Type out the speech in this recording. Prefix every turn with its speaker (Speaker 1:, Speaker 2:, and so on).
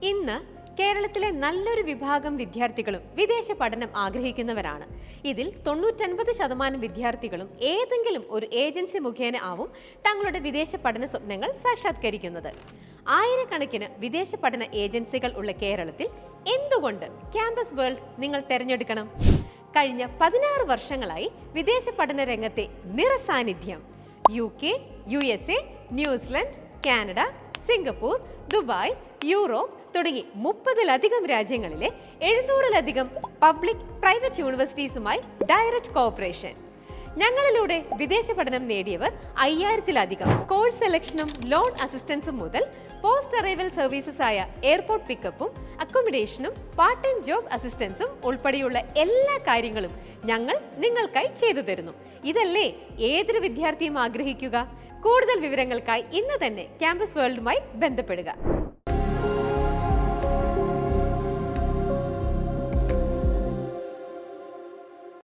Speaker 1: ഇന്ന് കേരളത്തിലെ നല്ലൊരു വിഭാഗം വിദ്യാർത്ഥികളും വിദേശ പഠനം ആഗ്രഹിക്കുന്നവരാണ്. ഇതിൽ 99% വിദ്യാർത്ഥികളും ഏതെങ്കിലും ഒരു ഏജൻസി മുഖേന ആവും തങ്ങളുടെ വിദേശ പഠന സ്വപ്നങ്ങൾ സാക്ഷാത്കരിക്കുന്നത്. ആയിരക്കണക്കിന് വിദേശ പഠന ഏജൻസികൾ ഉള്ള കേരളത്തിൽ എന്തുകൊണ്ട് ക്യാമ്പസ് വേൾഡ് നിങ്ങൾ തിരഞ്ഞെടുക്കണം? കഴിഞ്ഞ 16 വർഷങ്ങളായി വിദേശ പഠന രംഗത്തെ നിറസാന്നിധ്യം UK, USA, New Zealand, Canada, Singapore, Dubai, Europe തുടങ്ങി 30-ലധികം രാജ്യങ്ങളിലെ 700-ലധികം പബ്ലിക് പ്രൈവറ്റ് യൂണിവേഴ്സിറ്റീസുമായി ഡയറക്റ്റ് കോഓപ്പറേഷൻ. ഞങ്ങളിലൂടെ വിദേശ പഠനം നേടിയവർ 5000-ലധികം. കോഴ്സ് സെലക്ഷനും ലോൺ അസിസ്റ്റൻസും മുതൽ പോസ്റ്റ് അറൈവൽ സർവീസസ് ആയ എയർപോർട്ട് പിക്കപ്പും അക്കോമഡേഷനും പാർട്ട് ടൈം ജോബ് അസിസ്റ്റൻസും ഉൾപ്പെടെയുള്ള എല്ലാ കാര്യങ്ങളും ഞങ്ങൾ നിങ്ങൾക്കായി ചെയ്തു തരുന്നു. ഇതല്ലേ ഏതൊരു വിദ്യാർത്ഥിയും ആഗ്രഹിക്കുക? കൂടുതൽ വിവരങ്ങൾക്കായി ഇന്ന് തന്നെ ക്യാമ്പസ് വേൾഡുമായി ബന്ധപ്പെടുക.